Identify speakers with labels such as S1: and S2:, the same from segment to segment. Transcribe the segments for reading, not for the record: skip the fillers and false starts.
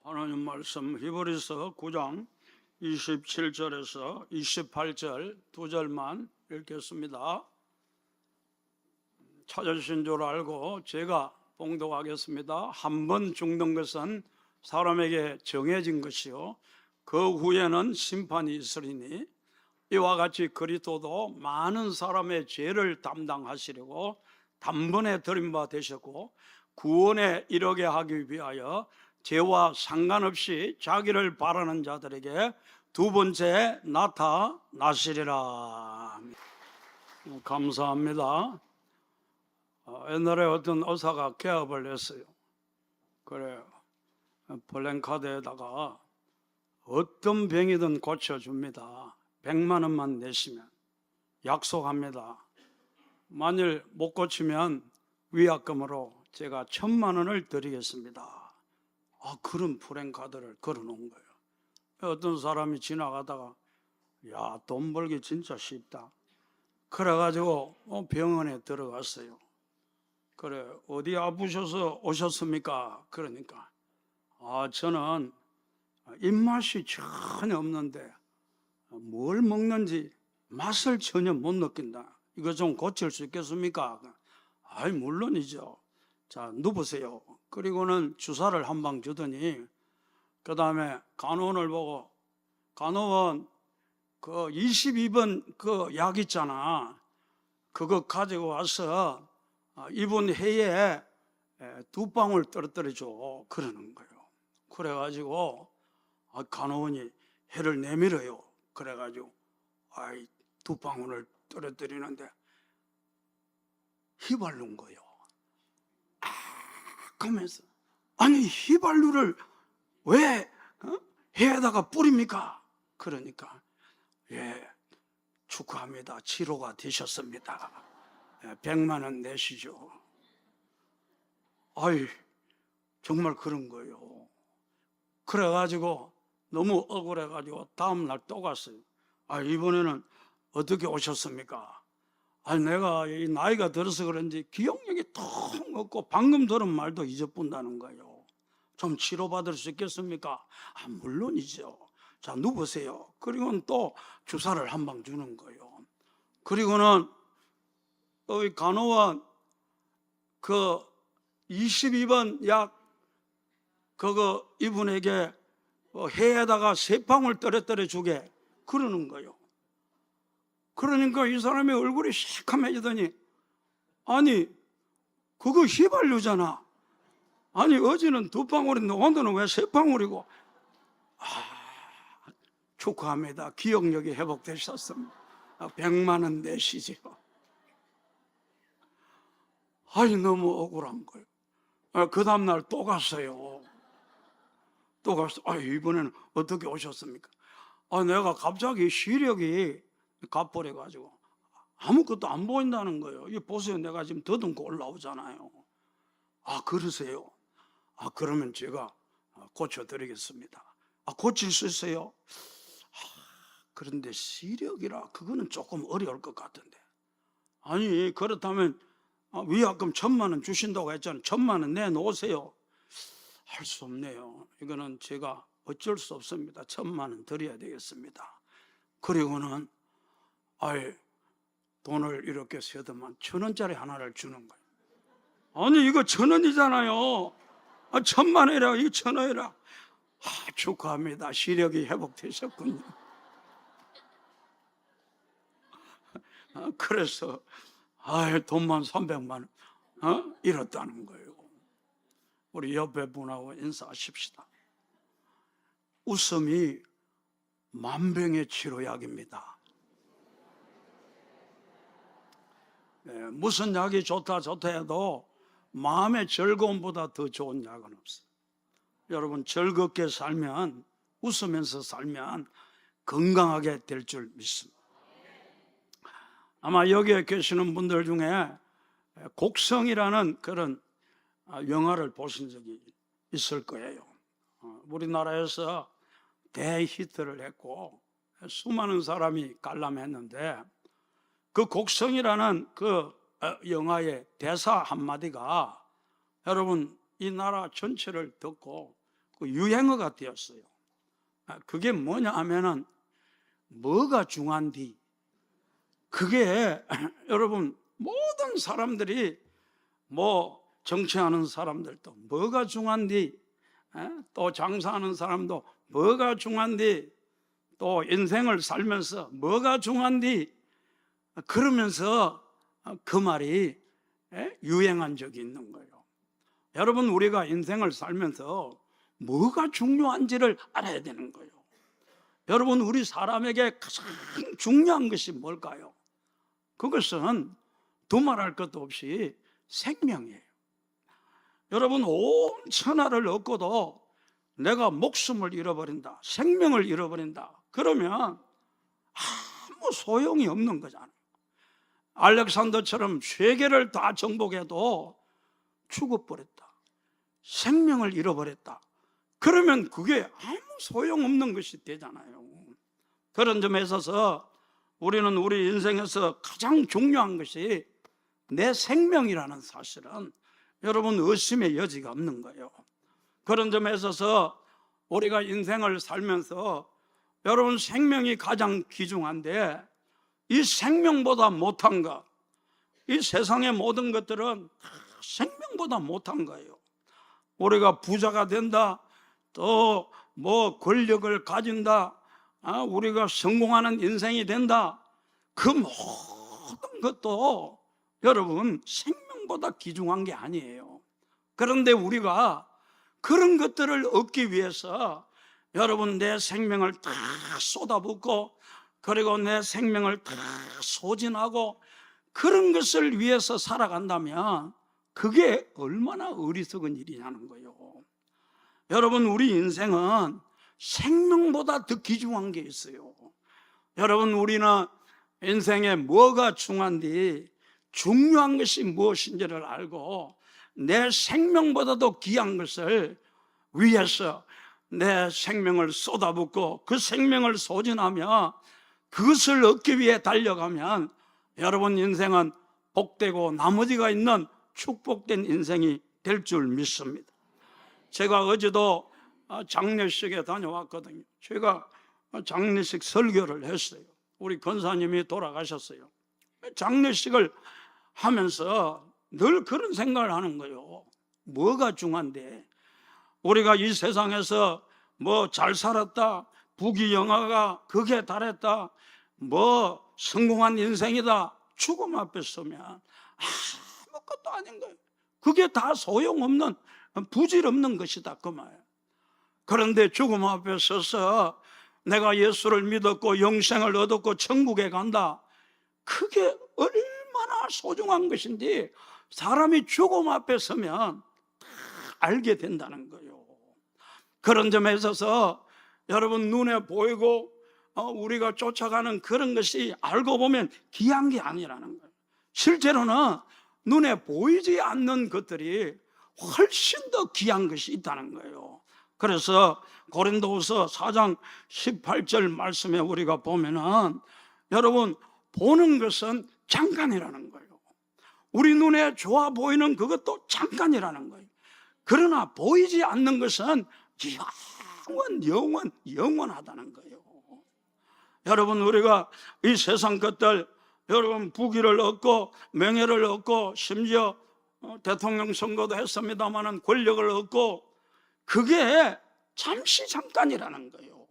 S1: 하나님 말씀 히브리서 9장 27절에서 28절 두 절만 읽겠습니다. 찾아주신 줄 알고 제가 봉독하겠습니다. 한 번 죽는 것은 사람에게 정해진 것이요 그 후에는 심판이 있으리니 이와 같이 그리스도도 많은 사람의 죄를 담당하시려고 단번에 드린 바 되셨고 구원에 이르게 하기 위하여 죄와 상관없이 자기를 바라는 자들에게 두 번째 나타나시리라. 감사합니다. 옛날에 어떤 의사가 개업을 했어요. 그래, 플랜카드에다가 어떤 병이든 고쳐줍니다. 100만 원만 내시면 약속합니다. 만일 못 고치면 위약금으로 제가 1000만 원을 드리겠습니다. 그런 플랜카드를 걸어놓은 거예요. 어떤 사람이 지나가다가 야, 돈 벌기 진짜 쉽다. 그래가지고 병원에 들어갔어요. 그래, 어디 아프셔서 오셨습니까? 그러니까 저는 입맛이 전혀 없는데 뭘 먹는지 맛을 전혀 못 느낀다. 이거 좀 고칠 수 있겠습니까? 물론이죠. 자, 누우세요. 그리고는 주사를 한 방 주더니 그 다음에 간호원을 보고, 간호원 그 22번 그 약 있잖아, 그거 가지고 와서 이분 해에 2방울 떨어뜨려 줘 그러는 거예요. 그래가지고 간호원이 해를 내밀어요. 그래가지고 2방울을 떨어뜨리는데 휘발유인 거예요. 하면서 아니 휘발유를 왜 해에다가 뿌립니까? 그러니까 축하합니다. 치료가 되셨습니다. 100만 원 내시죠. 정말 그런 거예요. 그래가지고 너무 억울해가지고 다음날 또 갔어요. 이번에는 어떻게 오셨습니까? 내가 이 나이가 들어서 그런지 기억력이 통 없고 방금 들은 말도 잊어본다는 거예요. 좀 치료받을 수 있겠습니까? 물론이죠. 자, 누우세요. 그리고는 또 주사를 한 방 주는 거예요. 그리고는 간호원 그 22번 약 그거 이분에게 해에다가 3방울 떨어뜨려 주게 그러는 거예요. 그러니까 이 사람의 얼굴이 시커매지더니 그거 휘발유잖아. 어제는 2방울인데 오늘은 왜 3방울이고? 축하합니다. 기억력이 회복되셨습니다. 100만 원 내시죠. 너무 억울한 거예요. 그 다음날 또 갔어요. 또 가서 이번에는 어떻게 오셨습니까? 내가 갑자기 시력이 가버려가지고 아무것도 안 보인다는 거예요. 이 보세요. 내가 지금 더듬고 올라오잖아요. 그러세요? 그러면 제가 고쳐드리겠습니다. 고칠 수 있어요? 그런데 시력이라 그거는 조금 어려울 것 같은데. 그렇다면 위약금 1000만 원 주신다고 했잖아요. 1000만 원 내놓으세요. 할 수 없네요. 이거는 제가 어쩔 수 없습니다. 1000만 원 드려야 되겠습니다. 그리고는 돈을 이렇게 세더만 1000원짜리 하나를 주는 거예요. 이거 1000원이잖아요. 1000만 원이라 이거 1000원이라. 축하합니다. 시력이 회복되셨군요. 그래서 돈만 300만 원 잃었다는 거예요. 우리 옆에 분하고 인사하십시다. 웃음이 만병의 치료약입니다. 무슨 약이 좋다 해도 마음의 즐거움보다 더 좋은 약은 없어요. 여러분, 즐겁게 살면, 웃으면서 살면 건강하게 될 줄 믿습니다. 아마 여기에 계시는 분들 중에 곡성이라는 그런 영화를 보신 적이 있을 거예요. 우리나라에서 대히트를 했고 수많은 사람이 관람했는데 그 곡성이라는 그 영화의 대사 한마디가 여러분 이 나라 전체를 듣고 그 유행어가 되었어요. 그게 뭐냐 하면은 뭐가 중요한디, 그게 여러분 모든 사람들이 뭐 정치하는 사람들도 뭐가 중요한디, 또 장사하는 사람도 뭐가 중요한디, 또 인생을 살면서 뭐가 중요한디, 그러면서 그 말이 유행한 적이 있는 거예요. 여러분, 우리가 인생을 살면서 뭐가 중요한지를 알아야 되는 거예요. 여러분, 우리 사람에게 가장 중요한 것이 뭘까요? 그것은 두말할 것도 없이 생명이에요. 여러분, 온 천하를 얻고도 내가 목숨을 잃어버린다, 생명을 잃어버린다, 그러면 아무 소용이 없는 거잖아요. 알렉산더처럼 세계를 다 정복해도 죽어버렸다, 생명을 잃어버렸다, 그러면 그게 아무 소용없는 것이 되잖아요. 그런 점에 있어서 우리는 우리 인생에서 가장 중요한 것이 내 생명이라는 사실은 여러분 의심의 여지가 없는 거예요. 그런 점에 있어서 우리가 인생을 살면서 여러분 생명이 가장 귀중한데, 이 생명보다 못한 것, 이 세상의 모든 것들은 생명보다 못한 거예요. 우리가 부자가 된다, 또 뭐 권력을 가진다, 우리가 성공하는 인생이 된다, 그 모든 것도 여러분 생명보다 귀중한 게 아니에요. 그런데 우리가 그런 것들을 얻기 위해서 여러분 내 생명을 다 쏟아붓고, 그리고 내 생명을 다 소진하고 그런 것을 위해서 살아간다면 그게 얼마나 어리석은 일이냐는 거예요. 여러분, 우리 인생은 생명보다 더 귀중한 게 있어요. 여러분, 우리는 인생에 뭐가 중요한지, 중요한 것이 무엇인지를 알고 내 생명보다도 귀한 것을 위해서 내 생명을 쏟아붓고 그 생명을 소진하며 그것을 얻기 위해 달려가면 여러분 인생은 복되고 나머지가 있는 축복된 인생이 될 줄 믿습니다. 제가 어제도 장례식에 다녀왔거든요. 제가 장례식 설교를 했어요. 우리 권사님이 돌아가셨어요. 장례식을 하면서 늘 그런 생각을 하는 거예요. 뭐가 중요한데, 우리가 이 세상에서 뭐 잘 살았다, 부귀영화가 극에 달했다, 뭐 성공한 인생이다, 죽음 앞에 서면 아무것도 아닌 거예요. 그게 다 소용없는 부질없는 것이다, 그 말. 그런데 죽음 앞에 서서 내가 예수를 믿었고 영생을 얻었고 천국에 간다, 그게 얼마나 소중한 것인지 사람이 죽음 앞에 서면 다 알게 된다는 거예요. 그런 점에 있어서 여러분 눈에 보이고 우리가 쫓아가는 그런 것이 알고 보면 귀한 게 아니라는 거예요. 실제로는 눈에 보이지 않는 것들이 훨씬 더 귀한 것이 있다는 거예요. 그래서 고린도후서 4장 18절 말씀에 우리가 보면은 여러분 보는 것은 잠깐이라는 거예요. 우리 눈에 좋아 보이는 그것도 잠깐이라는 거예요. 그러나 보이지 않는 것은 영원하다는 거예요. 여러분, 우리가 이 세상 것들, 여러분 부귀를 얻고 명예를 얻고 심지어 대통령 선거도 했습니다마는 권력을 얻고 그게 잠시 잠깐이라는 거예요.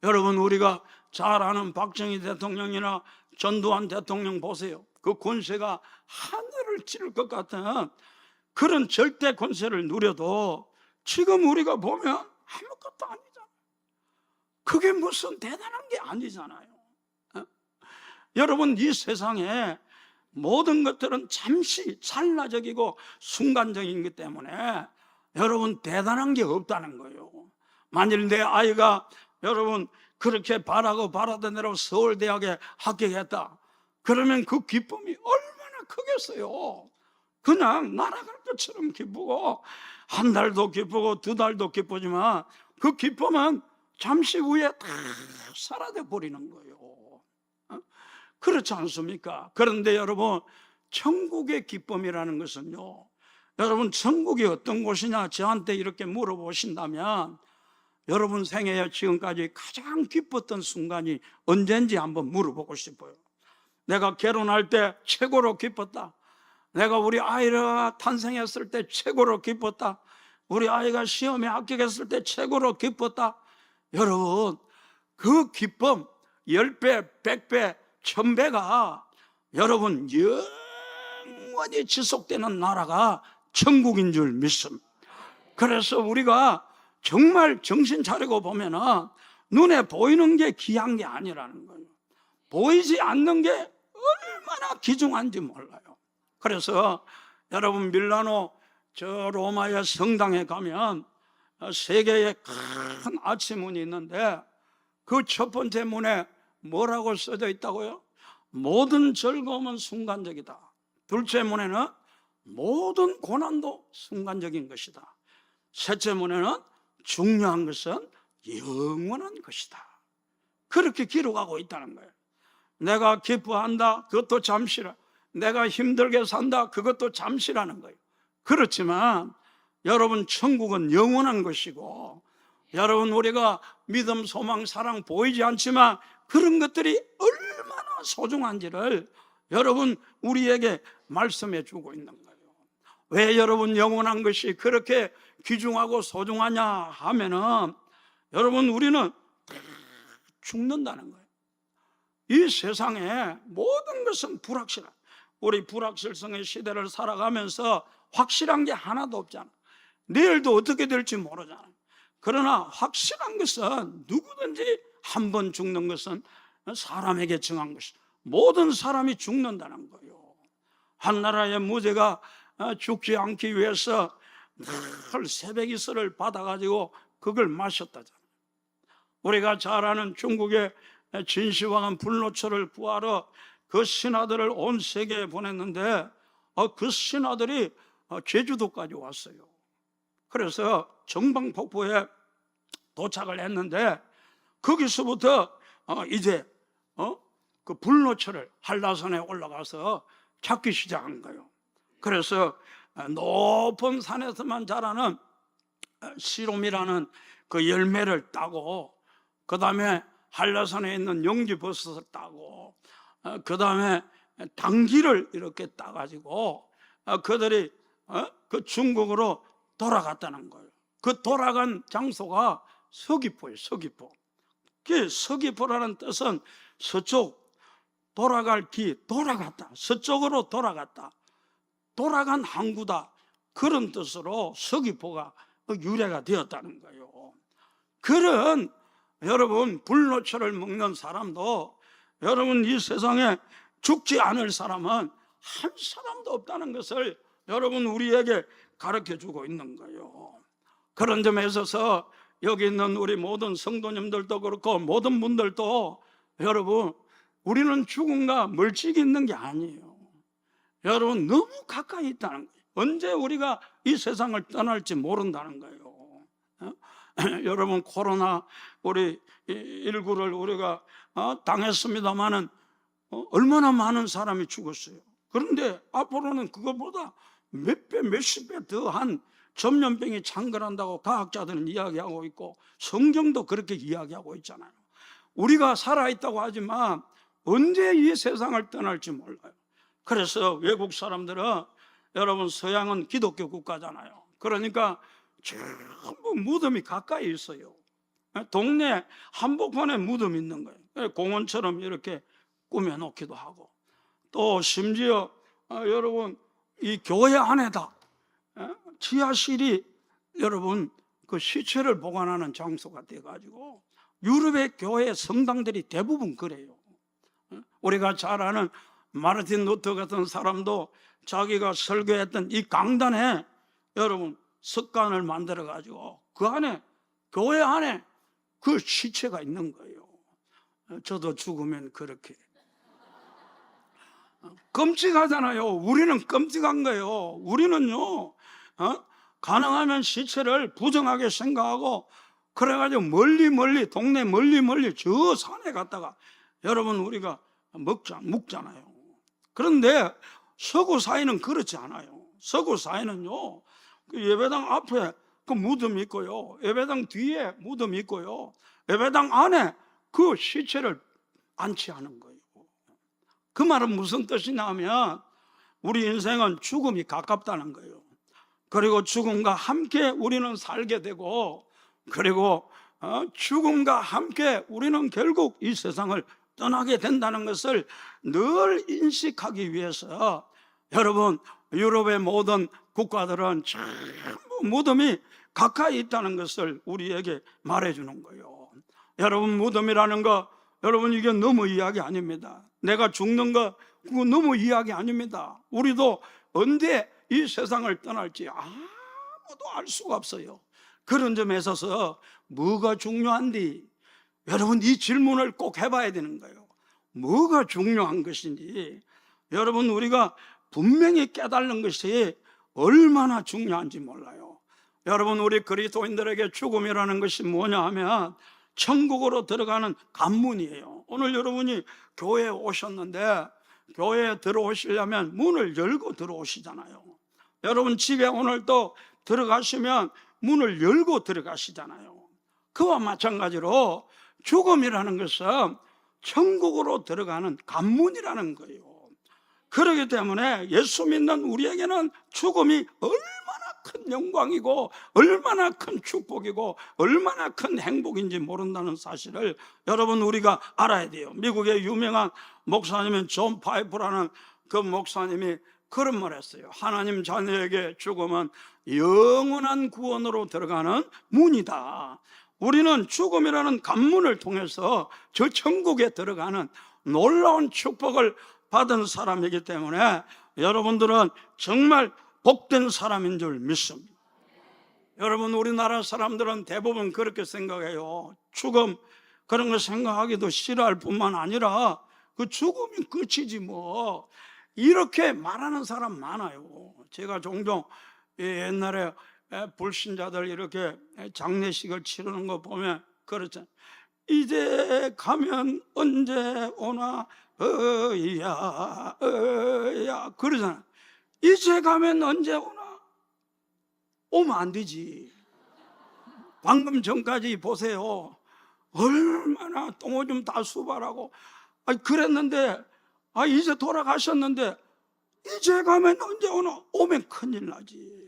S1: 여러분, 우리가 잘 아는 박정희 대통령이나 전두환 대통령 보세요. 그 권세가 하늘을 찌를 것 같은 그런 절대 권세를 누려도 지금 우리가 보면 아무것도 아니잖아요. 그게 무슨 대단한 게 아니잖아요. 여러분, 이 세상에 모든 것들은 잠시 찰나적이고 순간적이기 때문에 여러분 대단한 게 없다는 거예요. 만일 내 아이가 여러분 그렇게 바라던 대로 서울대학에 합격했다, 그러면 그 기쁨이 얼마나 크겠어요. 그냥 날아갈 것처럼 기쁘고 한 달도 기쁘고 두 달도 기쁘지만 그 기쁨은 잠시 후에 다 사라져 버리는 거예요. 그렇지 않습니까? 그런데 여러분, 천국의 기쁨이라는 것은요, 여러분 천국이 어떤 곳이냐 저한테 이렇게 물어보신다면 여러분 생애에 지금까지 가장 기뻤던 순간이 언제인지 한번 물어보고 싶어요. 내가 결혼할 때 최고로 기뻤다. 내가 우리 아이가 탄생했을 때 최고로 기뻤다. 우리 아이가 시험에 합격했을 때 최고로 기뻤다. 여러분 그 기쁨 10배, 100배, 1000배가 여러분 영원히 지속되는 나라가 천국인 줄 믿습니다. 그래서 우리가 정말 정신 차리고 보면은 눈에 보이는 게 귀한 게 아니라는 거예요. 보이지 않는 게 얼마나 귀중한지 몰라요. 그래서 여러분 밀라노 저 로마의 성당에 가면 세 개의 큰 아치문이 있는데 그 첫 번째 문에 뭐라고 써져 있다고요? 모든 즐거움은 순간적이다. 둘째 문에는 모든 고난도 순간적인 것이다. 셋째 문에는 중요한 것은 영원한 것이다. 그렇게 기록하고 있다는 거예요. 내가 기뻐한다, 그것도 잠시라. 내가 힘들게 산다, 그것도 잠시라는 거예요. 그렇지만 여러분 천국은 영원한 것이고, 여러분 우리가 믿음, 소망, 사랑 보이지 않지만 그런 것들이 얼마나 소중한지를 여러분 우리에게 말씀해 주고 있는 거예요. 왜 여러분 영원한 것이 그렇게 귀중하고 소중하냐 하면은 여러분 우리는 죽는다는 거예요. 이 세상에 모든 것은 불확실한, 우리 불확실성의 시대를 살아가면서 확실한 게 하나도 없잖아. 내일도 어떻게 될지 모르잖아. 그러나 확실한 것은 누구든지 한 번 죽는 것은 사람에게 정한 것이다. 모든 사람이 죽는다는 거예요. 한 나라의 무죄가 죽지 않기 위해서 늘 새벽이슬을 받아가지고 그걸 마셨다잖아요. 우리가 잘 아는 중국의 진시황은 불로초를 구하러 그 신하들을 온 세계에 보냈는데 그 신하들이 제주도까지 왔어요. 그래서 정방폭포에 도착을 했는데 거기서부터 이제 그 불로초를 한라산에 올라가서 찾기 시작한 거예요. 그래서 높은 산에서만 자라는 시롬이라는 그 열매를 따고, 그 다음에 한라산에 있는 용지버섯을 따고, 그 다음에 당귀를 이렇게 따가지고 그들이 그 중국으로 돌아갔다는 거예요. 그 돌아간 장소가 서귀포예요. 서귀포. 그 서귀포라는 뜻은 서쪽, 돌아갈 길, 돌아갔다, 서쪽으로 돌아갔다, 돌아간 항구다, 그런 뜻으로 서귀포가 유래가 되었다는 거예요. 그런 여러분 불로초를 먹는 사람도, 여러분 이 세상에 죽지 않을 사람은 한 사람도 없다는 것을 여러분 우리에게 가르쳐 주고 있는 거예요. 그런 점에 있어서 여기 있는 우리 모든 성도님들도 그렇고 모든 분들도 여러분 우리는 죽음과 멀찍이 있는 게 아니에요. 여러분 너무 가까이 있다는 거예요. 언제 우리가 이 세상을 떠날지 모른다는 거예요. 여러분 코로나 우리 19를 우리가 당했습니다마는 얼마나 많은 사람이 죽었어요. 그런데 앞으로는 그것보다 몇 배, 몇십 배 더한 전염병이 창궐한다고 과학자들은 이야기하고 있고 성경도 그렇게 이야기하고 있잖아요. 우리가 살아있다고 하지만 언제 이 세상을 떠날지 몰라요. 그래서 외국 사람들은, 여러분 서양은 기독교 국가잖아요. 그러니까 전부 무덤이 가까이 있어요. 동네 한복판에 무덤이 있는 거예요. 공원처럼 이렇게 꾸며놓기도 하고, 또 심지어 여러분 이 교회 안에다 지하실이 여러분 그 시체를 보관하는 장소가 돼가지고 유럽의 교회 성당들이 대부분 그래요. 우리가 잘 아는 마르틴 루터 같은 사람도 자기가 설교했던 이 강단에 여러분 석관을 만들어 가지고 그 안에, 교회 안에 그 시체가 있는 거예요. 저도 죽으면 그렇게 끔찍하잖아요. 우리는 끔찍한 거예요. 우리는요 가능하면 시체를 부정하게 생각하고 그래가지고 멀리 동네 멀리 저 산에 갔다가 여러분 우리가 묵잖아요. 그런데 서구 사회는 그렇지 않아요. 서구 사회는요, 그 예배당 앞에 그 무덤이 있고요, 예배당 뒤에 무덤이 있고요, 예배당 안에 그 시체를 안치하는 거예요. 그 말은 무슨 뜻이냐 하면 우리 인생은 죽음이 가깝다는 거예요. 그리고 죽음과 함께 우리는 살게 되고, 그리고 죽음과 함께 우리는 결국 이 세상을 떠나게 된다는 것을 늘 인식하기 위해서 여러분, 유럽의 모든 국가들은 전부 무덤이 가까이 있다는 것을 우리에게 말해주는 거예요. 여러분, 무덤이라는 거, 여러분, 이게 너무 이야기 아닙니다. 내가 죽는 거, 그거 너무 이야기 아닙니다. 우리도 언제 이 세상을 떠날지 아무도 알 수가 없어요. 그런 점에 있어서 뭐가 중요한지 여러분, 이 질문을 꼭 해봐야 되는 거예요. 뭐가 중요한 것인지 여러분, 우리가 분명히 깨달는 것이 얼마나 중요한지 몰라요. 여러분, 우리 그리스도인들에게 죽음이라는 것이 뭐냐 하면 천국으로 들어가는 관문이에요. 오늘 여러분이 교회에 오셨는데 교회에 들어오시려면 문을 열고 들어오시잖아요. 여러분, 집에 오늘 또 들어가시면 문을 열고 들어가시잖아요. 그와 마찬가지로 죽음이라는 것은 천국으로 들어가는 관문이라는 거예요. 그렇기 때문에 예수 믿는 우리에게는 죽음이 얼마나 큰 영광이고 얼마나 큰 축복이고 얼마나 큰 행복인지 모른다는 사실을 여러분, 우리가 알아야 돼요. 미국의 유명한 목사님인 존 파이프라는 그 목사님이 그런 말 했어요. 하나님 자녀에게 죽음은 영원한 구원으로 들어가는 문이다. 우리는 죽음이라는 관문을 통해서 저 천국에 들어가는 놀라운 축복을 받은 사람이기 때문에 여러분들은 정말 복된 사람인 줄 믿습니다. 여러분, 우리나라 사람들은 대부분 그렇게 생각해요. 죽음, 그런 거 생각하기도 싫어할 뿐만 아니라 그 죽음이 끝이지 뭐, 이렇게 말하는 사람 많아요. 제가 종종 옛날에 불신자들 이렇게 장례식을 치르는 거 보면 그렇잖아요. 이제 가면 언제 오나 어야 그러잖아. 이제 가면 언제 오나? 오면 안 되지. 방금 전까지 보세요. 얼마나 똥오줌 다 수발하고 그랬는데 이제 돌아가셨는데 이제 가면 언제 오나? 오면 큰일 나지.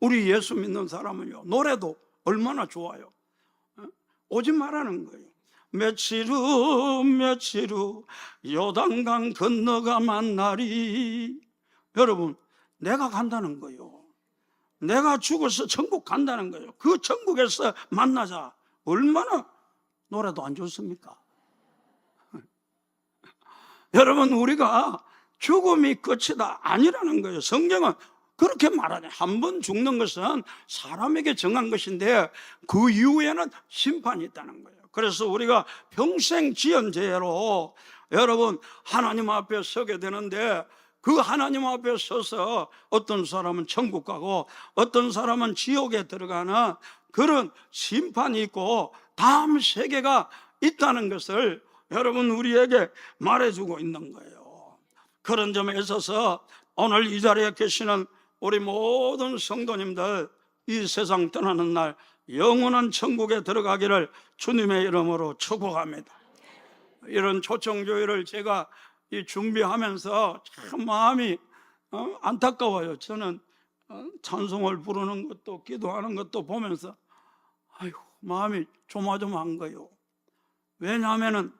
S1: 우리 예수 믿는 사람은요, 노래도 얼마나 좋아요. 오지 말라는 거예요. 며칠 후 요단강 건너가 만나리. 여러분, 내가 간다는 거예요. 내가 죽어서 천국 간다는 거예요. 그 천국에서 만나자. 얼마나 노래도 안 좋습니까? 여러분, 우리가 죽음이 끝이다 아니라는 거예요. 성경은 그렇게 말하네. 한 번 죽는 것은 사람에게 정한 것인데 그 이후에는 심판이 있다는 거예요. 그래서 우리가 평생 지은 죄로 여러분, 하나님 앞에 서게 되는데 그 하나님 앞에 서서 어떤 사람은 천국 가고 어떤 사람은 지옥에 들어가는 그런 심판이 있고 다음 세계가 있다는 것을 여러분, 우리에게 말해주고 있는 거예요. 그런 점에 있어서 오늘 이 자리에 계시는 우리 모든 성도님들, 이 세상 떠나는 날 영원한 천국에 들어가기를 주님의 이름으로 축복합니다. 이런 초청교회를 제가 준비하면서 참 마음이 안타까워요. 저는 찬송을 부르는 것도 기도하는 것도 보면서 마음이 조마조마한 거예요. 왜냐하면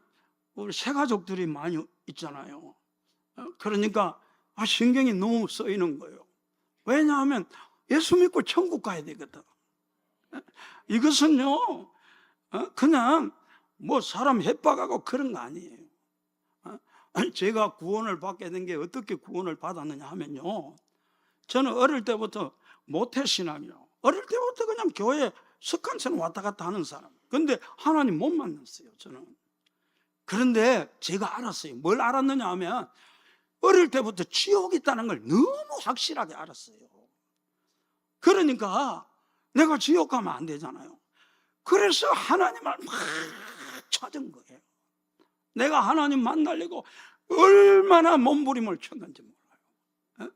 S1: 우리 새가족들이 많이 있잖아요. 그러니까 신경이 너무 쓰이는 거예요. 왜냐하면 예수 믿고 천국 가야 되거든. 이것은요, 그냥 뭐 사람 협박하고 그런 거 아니에요. 제가 구원을 받게 된 게 어떻게 구원을 받았느냐 하면요, 저는 어릴 때부터 모태신앙이요. 어릴 때부터 그냥 교회 습관처럼 왔다 갔다 하는 사람. 근데 하나님 못 만났어요, 저는. 그런데 제가 알았어요. 뭘 알았느냐 하면 어릴 때부터 지옥이 있다는 걸 너무 확실하게 알았어요. 그러니까 내가 지옥 가면 안 되잖아요. 그래서 하나님을 막 찾은 거예요. 내가 하나님 만나려고 얼마나 몸부림을 쳤는지 몰라요.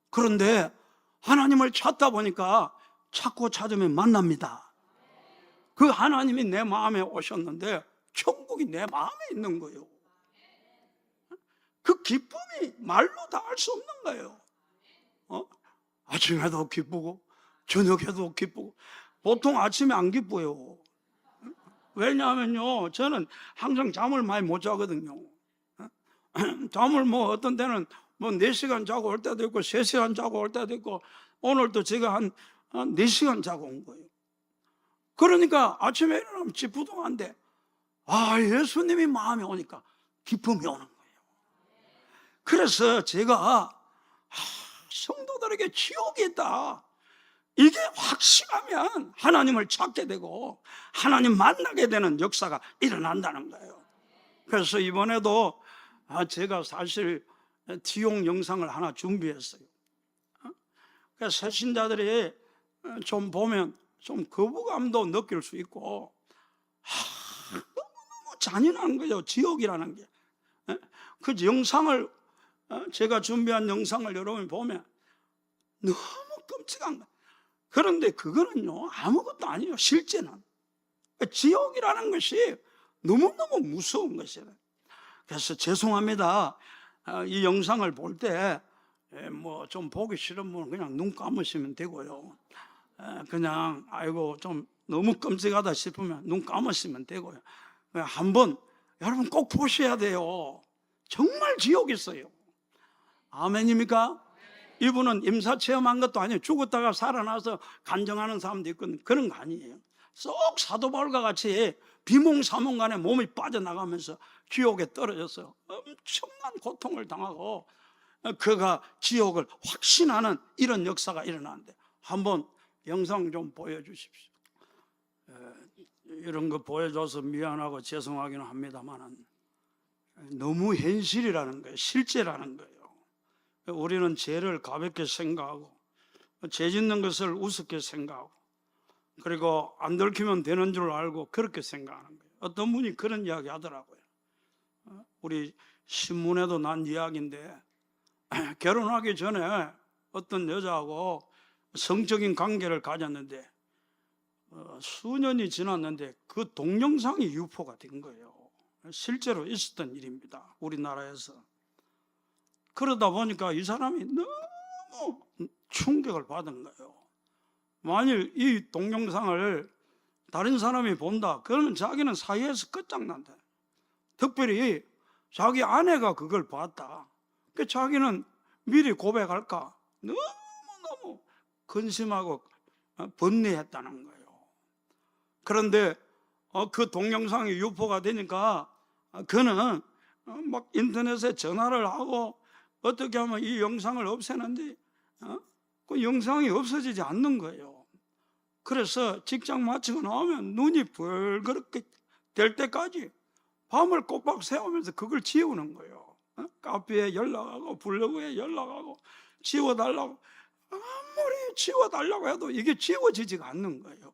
S1: 그런데 하나님을 찾다 보니까 찾고 찾으면 만납니다. 그 하나님이 내 마음에 오셨는데 천국이 내 마음에 있는 거예요. 그 기쁨이 말로 다 할 수 없는 거예요. 아침에도 기쁘고 저녁에도 기쁘고. 보통 아침에 안 기뻐요. 왜냐하면요, 저는 항상 잠을 많이 못 자거든요. 잠을 어떤 때는 4시간 자고 올 때도 있고 3시간 자고 올 때도 있고, 오늘도 제가 한 4시간 자고 온 거예요. 그러니까 아침에 일어나면 찌뿌둥한데, 예수님이 마음에 오니까 기쁨이 오는 거예요. 그래서 제가 성도들에게 지옥이 있다, 이게 확신하면 하나님을 찾게 되고 하나님 만나게 되는 역사가 일어난다는 거예요. 그래서 이번에도 제가 사실 티용 영상을 하나 준비했어요. 그러니까 새신자들이 좀 보면 좀 거부감도 느낄 수 있고, 너무너무 잔인한 거예요, 지옥이라는 게. 그 영상을, 제가 준비한 영상을 여러분이 보면 너무 끔찍한 거예요. 그런데 그거는요, 아무것도 아니에요. 실제는 지옥이라는 것이 너무너무 무서운 것이에요. 그래서 죄송합니다. 이 영상을 볼 때 좀 보기 싫으면 그냥 눈 감으시면 되고요. 그냥 좀 너무 끔찍하다 싶으면 눈 감으시면 되고요. 한번 여러분 꼭 보셔야 돼요. 정말 지옥이 있어요. 아멘입니까? 이분은 임사체험한 것도 아니에요. 죽었다가 살아나서 간증하는 사람도 있거든요. 그런 거 아니에요. 쏙 사도 바울과 같이 비몽사몽간에 몸이 빠져나가면서 지옥에 떨어져서 엄청난 고통을 당하고 그가 지옥을 확신하는 이런 역사가 일어나는데, 한번 영상 좀 보여주십시오. 이런 거 보여줘서 미안하고 죄송하기는 합니다만 너무 현실이라는 거예요. 실제라는 거예요. 우리는 죄를 가볍게 생각하고 죄 짓는 것을 우습게 생각하고, 그리고 안 들키면 되는 줄 알고 그렇게 생각하는 거예요. 어떤 분이 그런 이야기 하더라고요. 우리 신문에도 난 이야기인데, 결혼하기 전에 어떤 여자하고 성적인 관계를 가졌는데 수년이 지났는데 그 동영상이 유포가 된 거예요. 실제로 있었던 일입니다, 우리나라에서. 그러다 보니까 이 사람이 너무 충격을 받은 거예요. 만일 이 동영상을 다른 사람이 본다, 그러면 자기는 사회에서 끝장난다. 특별히 자기 아내가 그걸 봤다, 그 자기는 미리 고백할까 너무너무 근심하고 번뇌했다는 거예요. 그런데 그 동영상이 유포가 되니까 그는 막 인터넷에 전화를 하고 어떻게 하면 이 영상을 없애는데 그 영상이 없어지지 않는 거예요. 그래서 직장 마치고 나오면 눈이 벌겋게 될 때까지 밤을 꼬박 새우면서 그걸 지우는 거예요. 카페에 연락하고 블로그에 연락하고 지워달라고, 아무리 지워달라고 해도 이게 지워지지가 않는 거예요.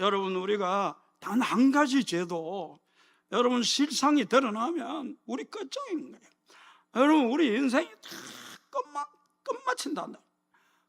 S1: 여러분, 우리가 단 한 가지 죄도 여러분 실상이 드러나면 우리 끝장인 거예요. 여러분, 우리 인생이 다 끝마친다.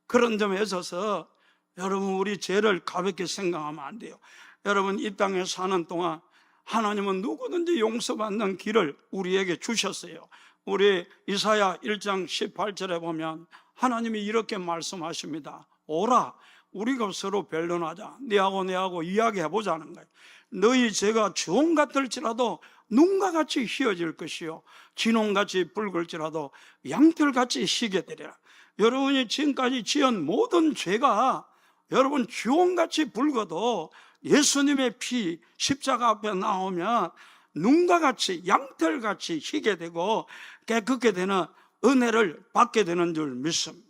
S1: 그런 점에 있어서 여러분, 우리 죄를 가볍게 생각하면 안 돼요. 여러분, 이 땅에 사는 동안 하나님은 누구든지 용서받는 길을 우리에게 주셨어요. 우리 이사야 1장 18절에 보면 하나님이 이렇게 말씀하십니다. 오라, 우리가 서로 변론하자. 내하고 이야기해보자는 거예요. 너희 죄가 주홍 같을지라도 눈과 같이 희어질 것이요 진홍같이 붉을지라도 양털같이 희게 되리라. 여러분이 지금까지 지은 모든 죄가 여러분 주홍같이 붉어도 예수님의 피 십자가 앞에 나오면 눈과 같이 양털같이 희게 되고 깨끗게 되는 은혜를 받게 되는 줄 믿습니다.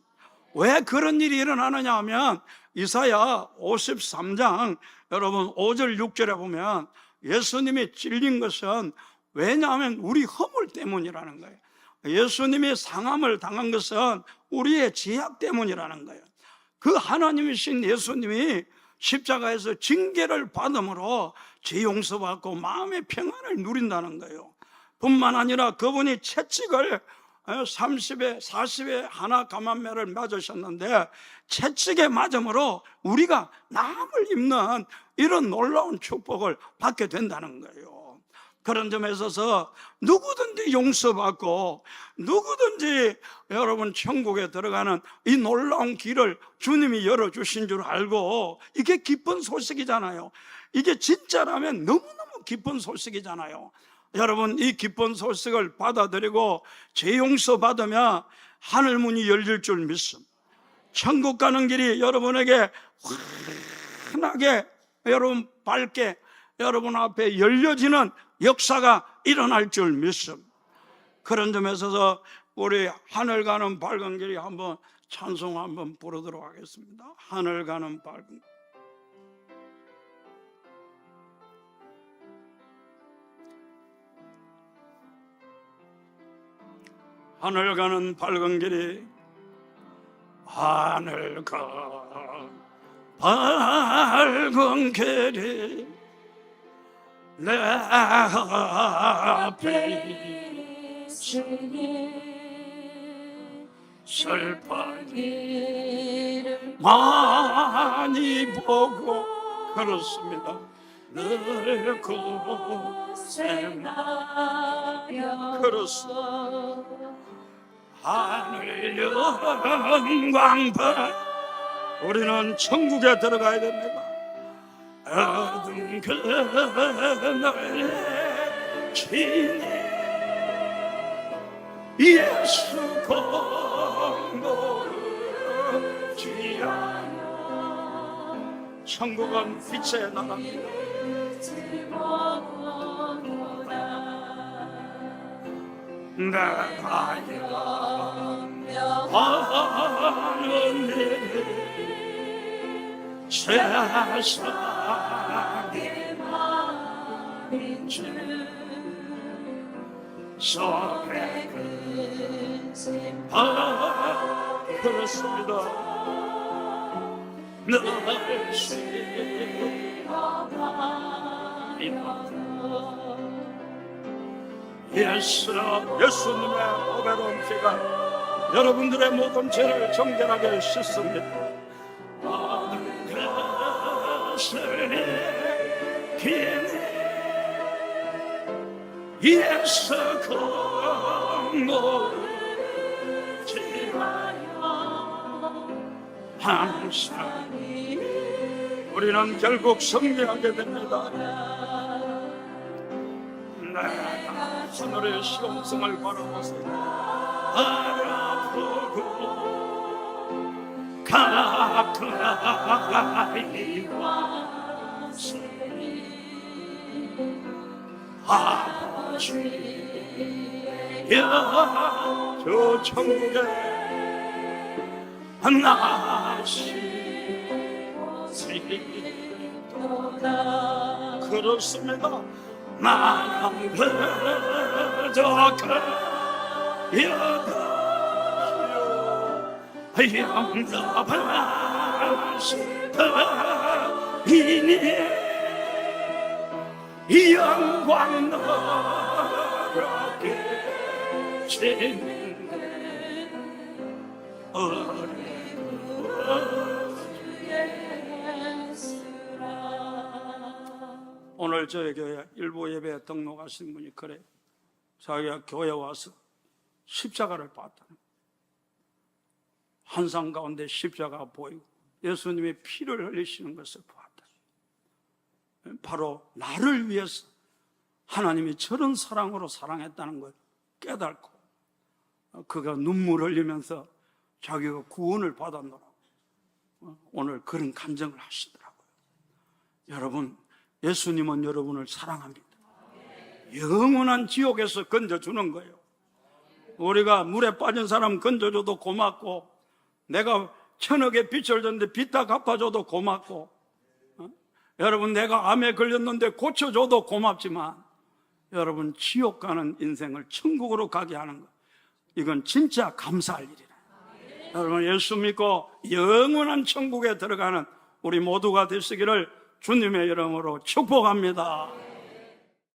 S1: 왜 그런 일이 일어나느냐 하면 이사야 53장 여러분 5절 6절에 보면 예수님이 찔린 것은 왜냐하면 우리 허물 때문이라는 거예요. 예수님이 상함을 당한 것은 우리의 죄악 때문이라는 거예요. 그 하나님이신 예수님이 십자가에서 징계를 받음으로 죄 용서받고 마음의 평안을 누린다는 거예요. 뿐만 아니라 그분이 채찍을 30에 40에 하나 감암매를 맞으셨는데 채찍에 맞음으로 우리가 남을 입는 이런 놀라운 축복을 받게 된다는 거예요. 그런 점에 있어서 누구든지 용서받고 누구든지 여러분 천국에 들어가는 이 놀라운 길을 주님이 열어주신 줄 알고, 이게 기쁜 소식이잖아요. 이게 진짜라면 너무너무 기쁜 소식이잖아요. 여러분, 이 기쁜 소식을 받아들이고 죄 용서 받으면 하늘 문이 열릴 줄 믿습니다. 천국 가는 길이 여러분에게 환하게, 여러분 밝게 여러분 앞에 열려지는 역사가 일어날 줄 믿습니다. 그런 점에 있어서 우리 하늘 가는 밝은 길이 한번 찬송 한번 부르도록 하겠습니다. 하늘 가는 밝은 길. 하늘 가는 밝은 길이, 하늘 가는 밝은 길이 내 앞에 있으니 슬픈 일을 많이 보고, 그렇습니다. 늘 고생하여, 그렇습니다. 하늘 영광 받아 우리는 천국에 들어가야 됩니다. 어둠 그늘에 지니 예수 공로를 지하여, 천국은 빛의 나라입니다. 내가 영원하는 일 세상의 말인 줄 속에 근심하, 그렇습니다. 늘 쉬어가리라. 예수님의 보배로운 피가 여러분들의 모든 죄를 정결하게 씻습니다. 모든 것을 기니 예수 공로를 지하여, 항상 우리는 결국 승리하게 됩니다. 내가 하늘의 시험성을 바라보세요. 바라보고 가까이 왔으니 아버지여, 저 천국에 나시리도다. 그렇습니다. 나는 그저 여기요 영접하시더이니 이 영광 너렇게 지는 어린 오늘 저희 교회 일부 예배에 등록하신 분이 그래, 자기가 교회 와서 십자가를 봤다는, 환상 가운데 십자가가 보이고 예수님의 피를 흘리시는 것을 보았다. 바로 나를 위해서 하나님이 저런 사랑으로 사랑했다는 걸 깨닫고 그가 눈물 흘리면서 자기가 구원을 받았노라고 오늘 그런 간증을 하시더라고요. 여러분, 예수님은 여러분을 사랑합니다. 영원한 지옥에서 건져주는 거예요. 우리가 물에 빠진 사람 건져줘도 고맙고, 내가 1000억의 빚을 졌는데 빚 다 갚아줘도 고맙고, 여러분 내가 암에 걸렸는데 고쳐줘도 고맙지만, 여러분 지옥 가는 인생을 천국으로 가게 하는 것, 이건 진짜 감사할 일이라. 여러분 예수 믿고 영원한 천국에 들어가는 우리 모두가 되시기를 주님의 이름으로 축복합니다.